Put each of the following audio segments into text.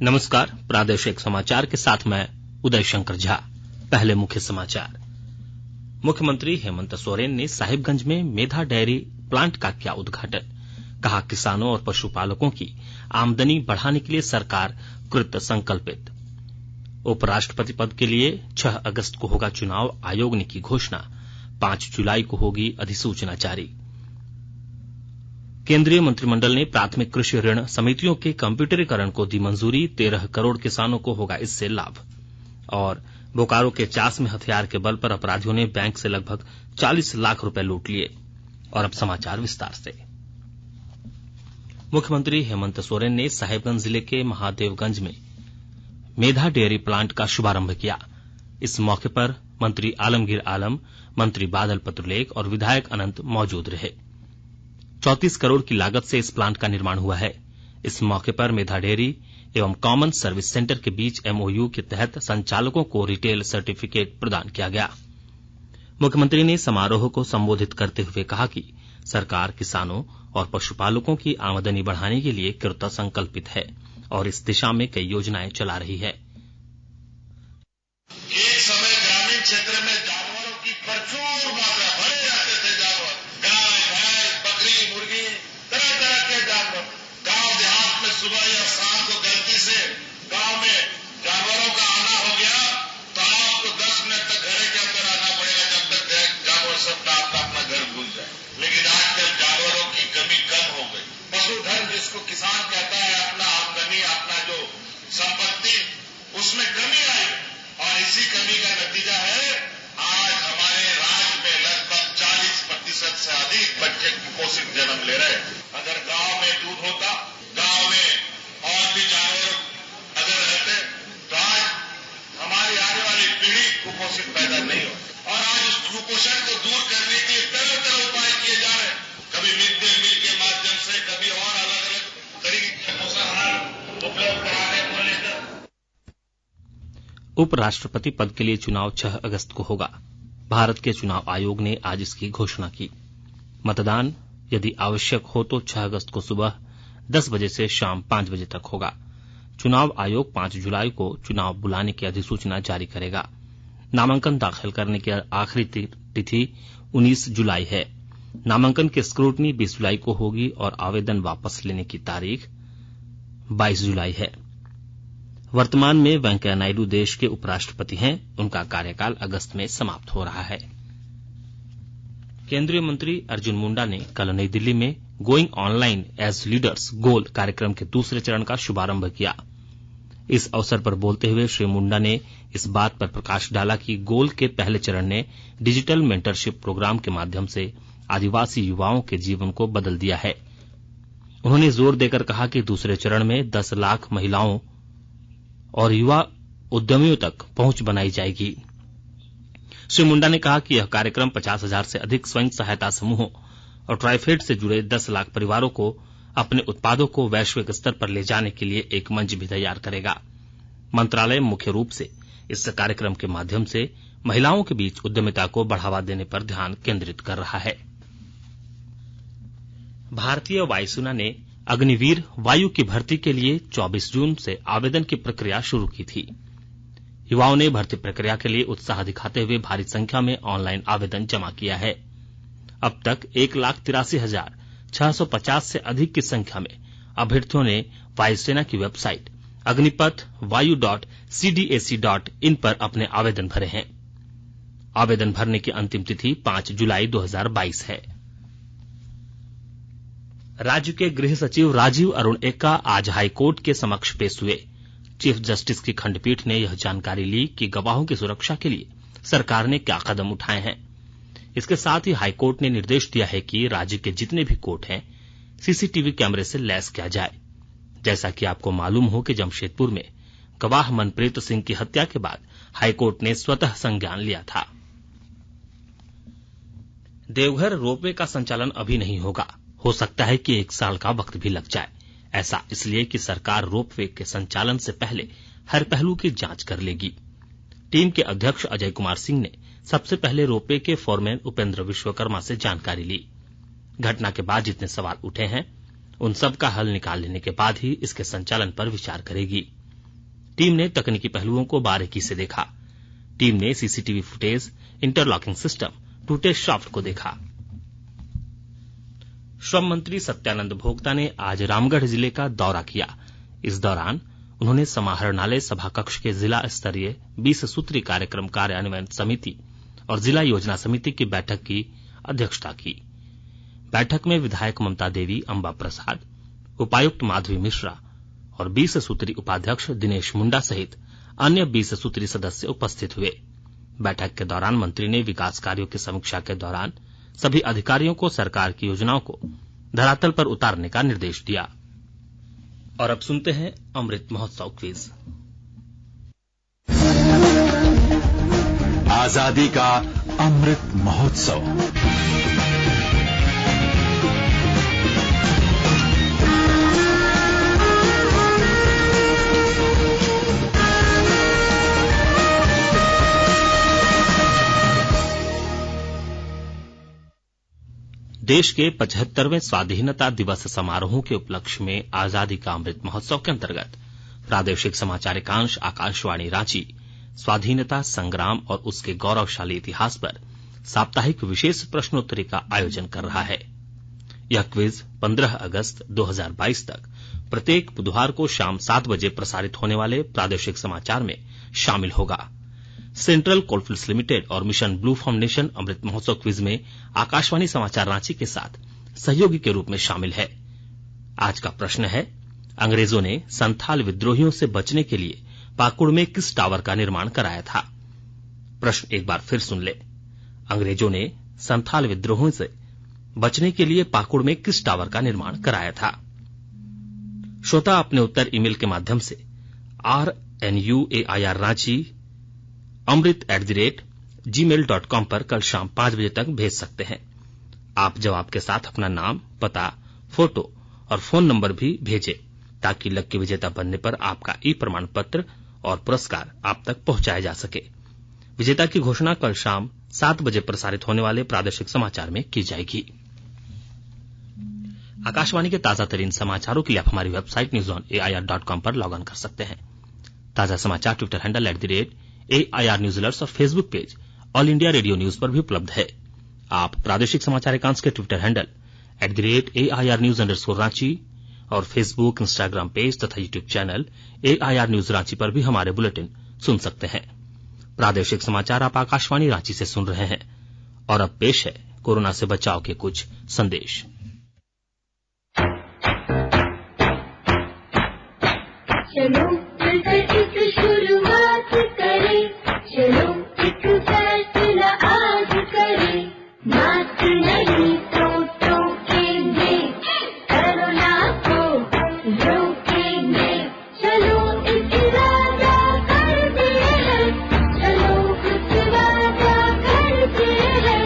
नमस्कार, प्रादेशिक समाचार के साथ मैं उदय शंकर झा। पहले मुख्य समाचार। मुख्यमंत्री हेमंत सोरेन ने साहिबगंज में मेधा डेयरी प्लांट का किया उद्घाटन। कहा, किसानों और पशुपालकों की आमदनी बढ़ाने के लिए सरकार कृत संकल्पित। उपराष्ट्रपति पद के लिए 6 अगस्त को होगा चुनाव, आयोग ने की घोषणा। 5 जुलाई को होगी अधिसूचना जारी। केंद्रीय मंत्रिमंडल ने प्राथमिक कृषि ऋण समितियों के कंप्यूटरीकरण को दी मंजूरी। 13 करोड़ किसानों को होगा इससे लाभ। और बोकारो के चास में हथियार के बल पर अपराधियों ने बैंक से लगभग 40 लाख रुपए लूट लिए। और अब समाचार विस्तार से। मुख्यमंत्री हेमंत सोरेन ने साहिबगंज जिले के महादेवगंज में मेधा डेयरी प्लांट का शुभारंभ किया। इस मौके पर मंत्री आलमगीर आलम, मंत्री बादल पत्रलेख और विधायक अनंत मौजूद रहे। 34 करोड़ की लागत से इस प्लांट का निर्माण हुआ है। इस मौके पर मेधा डेयरी एवं कॉमन सर्विस सेंटर के बीच एमओयू के तहत संचालकों को रिटेल सर्टिफिकेट प्रदान किया गया। मुख्यमंत्री ने समारोह को संबोधित करते हुए कहा कि सरकार किसानों और पशुपालकों की आमदनी बढ़ाने के लिए कृत संकल्पित है और इस दिशा में कई योजनाएं चला रही है। एक समय ग्रामीण क्षेत्र में जानवरों की प्रचुर मात्रा, बड़े रहते थे जानवर, गाय, भैंस, बकरी, मुर्गी, तरह तरह के जानवर। गांव देहात में सुबह या शाम को गलती से गांव में जानवरों का आना हो गया तो आपको 10 मिनट तक घर के अंदर आना पड़ेगा, जब तक जानवर सबका अपना घर भूल जाए। लेकिन आजकल जानवरों की कमी कम हो गई। पशुधन जिसको किसान कहता है, अपना आमदनी, अपना जो संपत्ति, उसमें कमी आई और इसी कमी का नतीजा है आज हमारे राज्य में लगभग 40% से अधिक बच्चे कुपोषित जन्म ले रहे हैं। अगर गांव में दूध होता, गांव में और भी जानवर अगर रहते तो आज हमारी आने वाली पीढ़ी कुपोषित पैदा नहीं हो। और आज उस कुपोषण को दूर करने के लिए तरह तरह उपाय किए जा रहे हैं। कभी मिड डे मील के माध्यम से, कभी और अलग अलग तरीके के पोषाहार उपलब्ध कराने को लेकर। उपराष्ट्रपति पद के लिए चुनाव 6 अगस्त को होगा। भारत के चुनाव आयोग ने आज इसकी घोषणा की। मतदान यदि आवश्यक हो तो 6 अगस्त को सुबह 10 बजे से शाम 5 बजे तक होगा। चुनाव आयोग 5 जुलाई को चुनाव बुलाने की अधिसूचना जारी करेगा। नामांकन दाखिल करने की आखिरी तिथि 19 जुलाई है। नामांकन की स्क्रूटनी 20 जुलाई को होगी और आवेदन वापस लेने की तारीख 22 जुलाई है। वर्तमान में वेंकैया नायडू देश के उपराष्ट्रपति हैं। उनका कार्यकाल अगस्त में समाप्त हो रहा है। केंद्रीय मंत्री अर्जुन मुंडा ने कल नई दिल्ली में गोइंग ऑनलाइन एज लीडर्स गोल कार्यक्रम के दूसरे चरण का शुभारंभ किया। इस अवसर पर बोलते हुए श्री मुंडा ने इस बात पर प्रकाश डाला कि गोल के पहले चरण ने डिजिटल मेंटरशिप प्रोग्राम के माध्यम से आदिवासी युवाओं के जीवन को बदल दिया है। उन्होंने जोर देकर कहा कि दूसरे चरण में 10 लाख महिलाओं और युवा उद्यमियों तक पहुंच बनाई जाएगी। श्री मुंडा ने कहा कि यह कार्यक्रम 50,000 से अधिक स्वयं सहायता समूहों और ट्राइफेड से जुड़े 10 लाख परिवारों को अपने उत्पादों को वैश्विक स्तर पर ले जाने के लिए एक मंच भी तैयार करेगा। मंत्रालय मुख्य रूप से इस कार्यक्रम के माध्यम से महिलाओं के बीच उद्यमिता को बढ़ावा देने पर ध्यान केंद्रित कर रहा है। भारतीय वायुसेना ने अग्निवीर वायु की भर्ती के लिए 24 जून से आवेदन की प्रक्रिया शुरू की थी। युवाओं ने भर्ती प्रक्रिया के लिए उत्साह दिखाते हुए भारी संख्या में ऑनलाइन आवेदन जमा किया है। अब तक 1,83,650 से अधिक की संख्या में अभ्यर्थियों ने वायुसेना की वेबसाइट अग्निपथ-vayu.cdac.in पर अपने आवेदन भरे हैं। आवेदन भरने की अंतिम तिथि 5 जुलाई 2022 है। राज्य के गृह सचिव राजीव अरुण एक्का आज हाईकोर्ट के समक्ष पेश हुए। चीफ जस्टिस की खंडपीठ ने यह जानकारी ली कि गवाहों की सुरक्षा के लिए सरकार ने क्या कदम उठाए हैं। इसके साथ ही हाईकोर्ट ने निर्देश दिया है कि राज्य के जितने भी कोर्ट हैं सीसीटीवी कैमरे से लैस किया जाए। जैसा कि आपको मालूम हो कि जमशेदपुर में गवाह मनप्रीत सिंह की हत्या के बाद हाईकोर्ट ने स्वतः संज्ञान लिया था। देवघर रोपवे का संचालन अभी नहीं होगा। हो सकता है कि 1 साल का वक्त भी लग जाए। ऐसा इसलिए कि सरकार रोपवे के संचालन से पहले हर पहलू की जांच कर लेगी। टीम के अध्यक्ष अजय कुमार सिंह ने सबसे पहले रोपवे के फोरमैन उपेंद्र विश्वकर्मा से जानकारी ली। घटना के बाद जितने सवाल उठे हैं उन सब का हल निकाल लेने के बाद ही इसके संचालन पर विचार करेगी। टीम ने तकनीकी पहलुओं को बारीकी से देखा। टीम ने सीसीटीवी फुटेज, इंटरलॉकिंग सिस्टम, टूटे शाफ्ट को देखा। श्रम मंत्री सत्यानंद भोक्ता ने आज रामगढ़ जिले का दौरा किया। इस दौरान उन्होंने समाहरणालय सभाकक्ष के जिला स्तरीय 20 सूत्री कार्यक्रम कार्यान्वयन समिति और जिला योजना समिति की बैठक की अध्यक्षता की। बैठक में विधायक ममता देवी, अंबा प्रसाद, उपायुक्त माधवी मिश्रा और 20 सूत्री उपाध्यक्ष दिनेश मुंडा सहित अन्य 20 सूत्री सदस्य उपस्थित हुए। बैठक के दौरान मंत्री ने विकास कार्यों की समीक्षा के दौरान सभी अधिकारियों को सरकार की योजनाओं को धरातल पर उतारने का निर्देश दिया। और अब सुनते हैं अमृत महोत्सव क्विज। आजादी का अमृत महोत्सव। देश के 75वें स्वाधीनता दिवस समारोह के उपलक्ष्य में आजादी का अमृत महोत्सव के अंतर्गत प्रादेशिक समाचार एकांश आकाशवाणी रांची स्वाधीनता संग्राम और उसके गौरवशाली इतिहास पर साप्ताहिक विशेष प्रश्नोत्तरी का आयोजन कर रहा है। यह क्विज 15 अगस्त 2022 तक प्रत्येक बुधवार को शाम 7 बजे प्रसारित होने वाले प्रादेशिक समाचार में शामिल होगा। सेंट्रल कोलफील्ड्स लिमिटेड और mission blue foundation Amrit Mahotsav quiz में आकाशवाणी समाचार रांची के साथ सहयोगी के रूप में शामिल है। आज का प्रश्न है, अंग्रेजों ने संथाल विद्रोहियों से बचने के लिए पाकुड़ में किस टावर का निर्माण कराया था? प्रश्न एक बार फिर सुन ले। अंग्रेजों ने संथाल विद्रोहियों से बचने के लिए पाकुड़ में किस टावर का निर्माण कराया था? श्रोता अपने उत्तर ईमेल के माध्यम से RNUAIR रांची amrit@gmail.com पर कल शाम 5 बजे तक भेज सकते हैं। आप जवाब के साथ अपना नाम, पता, फोटो और फोन नंबर भी भेजें ताकि लक्की विजेता बनने पर आपका ई प्रमाण पत्र और पुरस्कार आप तक पहुंचाया जा सके। विजेता की घोषणा कल शाम 7 बजे प्रसारित होने वाले प्रादेशिक समाचार में की जाएगी। आकाशवाणी के ताजा तरीन समाचारों के लिए आप हमारी वेबसाइट newsonair.com पर लॉग इन कर सकते हैं। ताजा समाचार Twitter handle @AIR news alerts और Facebook page All India Radio news पर भी उपलब्ध है। आप प्रादेशिक समाचार एकांश के Twitter handle @AIR news _Ranchi और फेसबुक, इंस्टाग्राम पेज तथा YouTube channel AIR news Ranchi पर भी हमारे बुलेटिन सुन सकते हैं। प्रादेशिक समाचार आप आकाशवाणी रांची से सुन रहे हैं। और अब पेश है कोरोना से बचाव के कुछ संदेश। चलो मिलकर एक शुरुआत करें, चलो एक फैसला आज करें, मास्क नहीं तो टोकेंगे, कोरोना को रोकेंगे, चलो एक वादा करते हैं, चलो कुछ वादा करते हैं,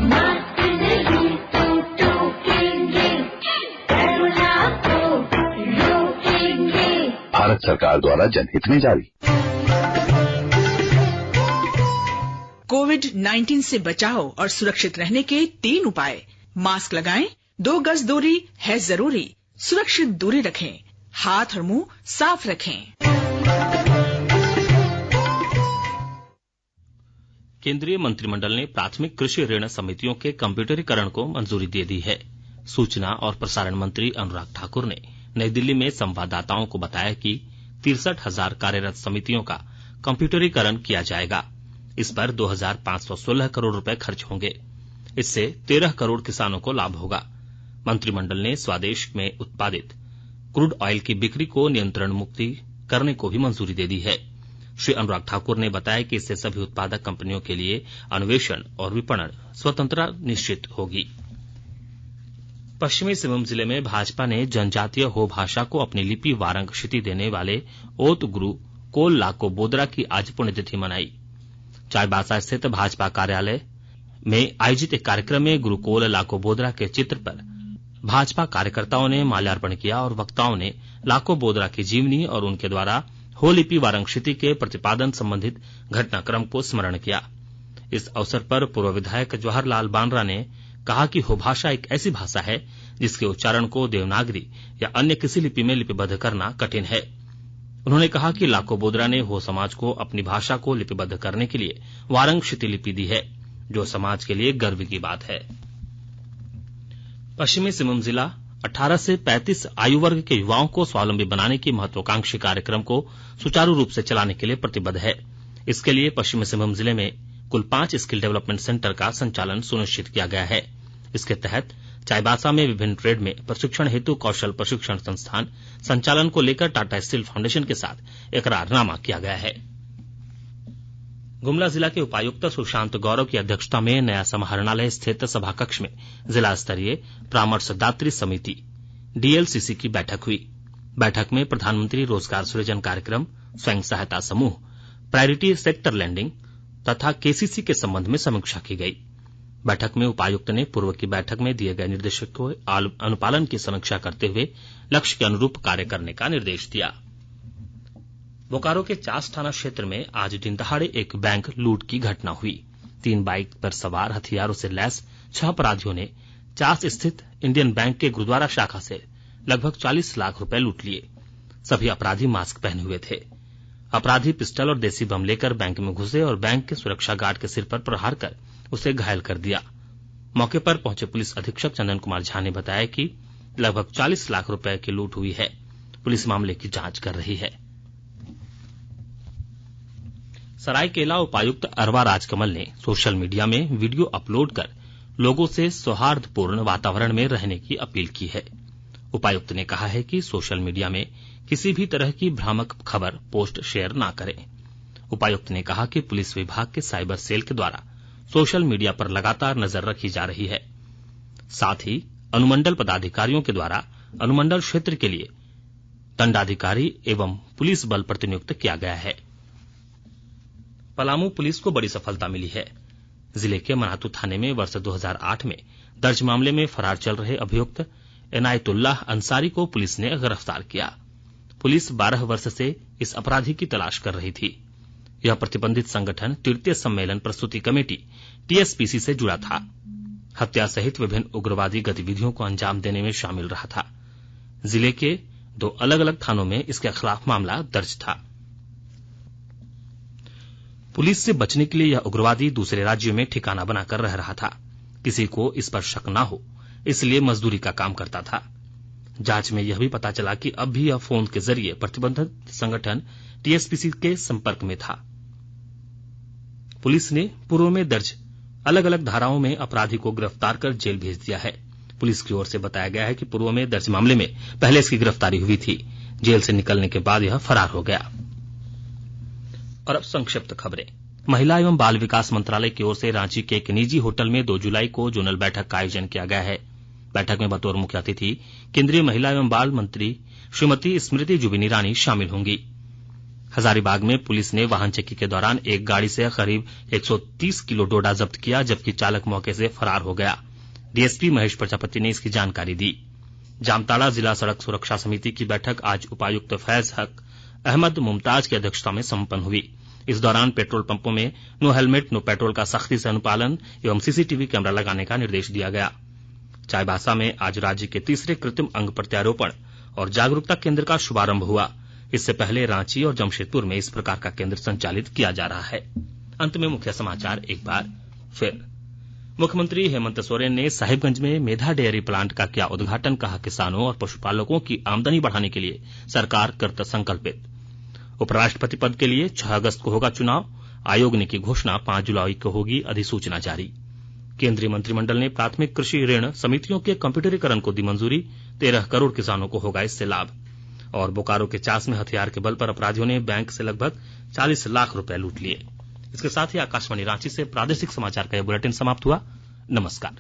मास्क नहीं तो टोकेंगे, कोरोना को रोकेंगे। भारत सरकार द्वारा जनहित में जारी। कोविड-19 से बचाव और सुरक्षित रहने के 3 उपाय। मास्क लगाएं, 2 गज दूरी है जरूरी, सुरक्षित दूरी रखें, हाथ और मुंह साफ रखें। केंद्रीय मंत्रिमंडल ने प्राथमिक कृषि ऋण समितियों के कंप्यूटरीकरण को मंजूरी दे दी है। सूचना और प्रसारण मंत्री अनुराग ठाकुर ने नई दिल्ली में संवाददाताओं को बताया कि 63,000 कार्यरत समितियों का कंप्यूटरीकरण किया जाएगा। इस पर 2,516 करोड़ रुपए खर्च होंगे। इससे 13 करोड़ किसानों को लाभ होगा। मंत्रिमंडल ने स्वदेश में उत्पादित क्रूड ऑयल की बिक्री को नियंत्रण मुक्ति करने को भी मंजूरी दे दी है। श्री अनुराग ठाकुर ने बताया कि इससे सभी उत्पादक कंपनियों के लिए अन्वेषण और विपणन स्वतंत्रता निश्चित होगी। पश्चिमी सिंहभूम जिले में भाजपा ने जनजातीय हो भाषा को अपनी लिपि वारंग क्षिति देने वाले ओत गुरु कोल लाको बोदरा की आज पुण्यतिथि मनाई। चाईबासा स्थित भाजपा कार्यालय में आयोजित एक कार्यक्रम में गुरु कोल लाको बोदरा के चित्र पर भाजपा कार्यकर्ताओं ने माल्यार्पण किया और वक्ताओं ने लाको बोदरा की जीवनी और उनके द्वारा हो लिपि वारंग क्षिति के प्रतिपादन संबंधित घटनाक्रम को स्मरण किया। इस अवसर पर पूर्व विधायक जवाहरलाल बांद्रा ने कहा कि हो भाषा एक ऐसी भाषा है जिसके उच्चारण को देवनागरी या अन्य किसी लिपि में लिपिबद्ध करना कठिन है। उन्होंने कहा कि लाखो बोदरा ने हो समाज को अपनी भाषा को लिपिबद्ध करने के लिए वारंग क्षितिलिपि दी है, जो समाज के लिए गर्व की बात है। पश्चिमी सिंहभूम जिला 18 से 35 आयु वर्ग के युवाओं को स्वावलंबी बनाने की महत्वाकांक्षी कार्यक्रम को सुचारू रूप से चलाने के लिए प्रतिबद्ध है। इसके लिए पश्चिमी सिंहभूम जिले में कुल 5 स्किल डेवलपमेंट सेंटर का संचालन सुनिश्चित किया गया है। इसके तहत चाईबासा में विभिन्न ट्रेड में प्रशिक्षण हेतु कौशल प्रशिक्षण संस्थान संचालन को लेकर टाटा स्टील फाउंडेशन के साथ एकरारनामा किया गया है। गुमला जिला के उपायुक्त सुशांत गौरव की अध्यक्षता में नया समाहरणालय स्थित सभा कक्ष में जिला स्तरीय परामर्शदात्री समिति डीएलसीसी की बैठक हुई। बैठक में प्रधानमंत्री रोजगार सृजन कार्यक्रम, स्वयं सहायता समूह, प्रायोरिटी सेक्टर लैंडिंग तथा केसीसी के संबंध में समीक्षा की गई। बैठक में उपायुक्त ने पूर्व की बैठक में दिए गए निर्देशों के अनुपालन की समीक्षा करते हुए लक्ष्य के अनुरूप कार्य करने का निर्देश दिया। बोकारो के चास थाना क्षेत्र में आज दिन दहाड़े एक बैंक लूट की घटना हुई। 3 बाइक पर सवार हथियारों से लैस 6 अपराधियों ने चास स्थित इंडियन बैंक के गुरुद्वारा शाखा से लगभग 40 लाख रुपए लूट लिए। सभी अपराधी मास्क पहने हुए थे। अपराधी पिस्टल और देसी बम लेकर बैंक में घुसे और बैंक के सुरक्षा गार्ड के सिर पर प्रहार कर उसे घायल कर दिया। मौके पर पहुंचे पुलिस अधीक्षक चंदन कुमार झा ने बताया कि लगभग 40 लाख रुपए की लूट हुई है। पुलिस मामले की जांच कर रही है। सरायकेला उपायुक्त अरवा राजकमल ने सोशल मीडिया में वीडियो अपलोड कर लोगों से सौहार्दपूर्ण वातावरण में रहने की अपील की है। उपायुक्त ने कहा है कि सोशल मीडिया में किसी भी तरह की भ्रामक खबर पोस्ट शेयर न करें। उपायुक्त ने कहा कि पुलिस विभाग के साइबर सेल के द्वारा सोशल मीडिया पर लगातार नजर रखी जा रही है। साथ ही अनुमंडल पदाधिकारियों के द्वारा अनुमंडल क्षेत्र के लिए दंडाधिकारी एवं पुलिस बल प्रतिनियुक्त किया गया है। पलामू पुलिस को बड़ी सफलता मिली है। जिले के मनातू थाने में वर्ष 2008 में दर्ज मामले में फरार चल रहे अभियुक्त इनायतुल्लाह अंसारी को पुलिस ने गिरफ्तार किया। पुलिस 12 वर्ष से इस अपराधी की तलाश कर रही थी। यह प्रतिबंधित संगठन तृतीय सम्मेलन प्रस्तुति कमेटी टीएसपीसी से जुड़ा था। हत्या सहित विभिन्न उग्रवादी गतिविधियों को अंजाम देने में शामिल रहा था। जिले के 2 अलग अलग थानों में इसके खिलाफ मामला दर्ज था। पुलिस से बचने के लिए यह उग्रवादी दूसरे राज्यों में ठिकाना बनाकर रह रहा था। किसी को इस पर शक न हो, इसलिए मजदूरी का काम करता था। जांच में यह भी पता चला कि अब भी यह फोन के जरिए प्रतिबंधित संगठन टीएसपीसी के संपर्क में था। पुलिस ने पूर्व में दर्ज अलग अलग धाराओं में अपराधी को गिरफ्तार कर जेल भेज दिया है। पुलिस की ओर से बताया गया है कि पूर्व में दर्ज मामले में पहले इसकी गिरफ्तारी हुई थी। जेल से निकलने के बाद यह फरार हो गया। और अब संक्षिप्त खबरें। महिला एवं बाल विकास मंत्रालय की ओर से रांची के एक निजी होटल में 2 जुलाई को जोनल बैठक का आयोजन किया गया है। बैठक में बतौर मुख्य अतिथि केंद्रीय महिला एवं बाल मंत्री श्रीमती स्मृति जुबिन ईरानी शामिल होंगी। हजारीबाग में पुलिस ने वाहन चेकिंग के दौरान एक गाड़ी से करीब 130 किलो डोडा जब्त किया, जबकि चालक मौके से फरार हो गया। डीएसपी महेश प्रजापति ने इसकी जानकारी दी। जामताड़ा जिला सड़क सुरक्षा समिति की बैठक आज उपायुक्त फैज हक अहमद मुमताज की अध्यक्षता में संपन्न हुई। इस दौरान पेट्रोल पंपों में नो हेलमेट नो पेट्रोल का सख्ती से अनुपालन एवं सीसीटीवी कैमरा लगाने का निर्देश दिया गया। चाईबासा में आज राज्य के तीसरे कृत्रिम अंग प्रत्यारोपण और जागरूकता केंद्र का शुभारंभ हुआ। इससे पहले रांची और जमशेदपुर में इस प्रकार का केंद्र संचालित किया जा रहा है। अंत में मुख्य समाचार एक बार फिर। मुख्यमंत्री हेमंत सोरेन ने साहिबगंज में मेधा डेयरी प्लांट का किया उद्घाटन। कहा, किसानों और पशुपालकों की आमदनी बढ़ाने के लिए सरकार कृत संकल्पित। उपराष्ट्रपति पद के लिए 6 अगस्त को होगा चुनाव। आयोग ने की घोषणा, 5 जुलाई को होगी अधिसूचना जारी। केंद्रीय मंत्रिमंडल ने प्राथमिक कृषि ऋण समितियों के कंप्यूटरीकरण को दी मंजूरी। 13 करोड़ किसानों को होगा इससे लाभ। और बोकारो के चास में हथियार के बल पर अपराधियों ने बैंक से लगभग 40 लाख रुपए लूट लिए। इसके साथ ही आकाशवाणी रांची से प्रादेशिक समाचार का यह बुलेटिन समाप्त हुआ। नमस्कार।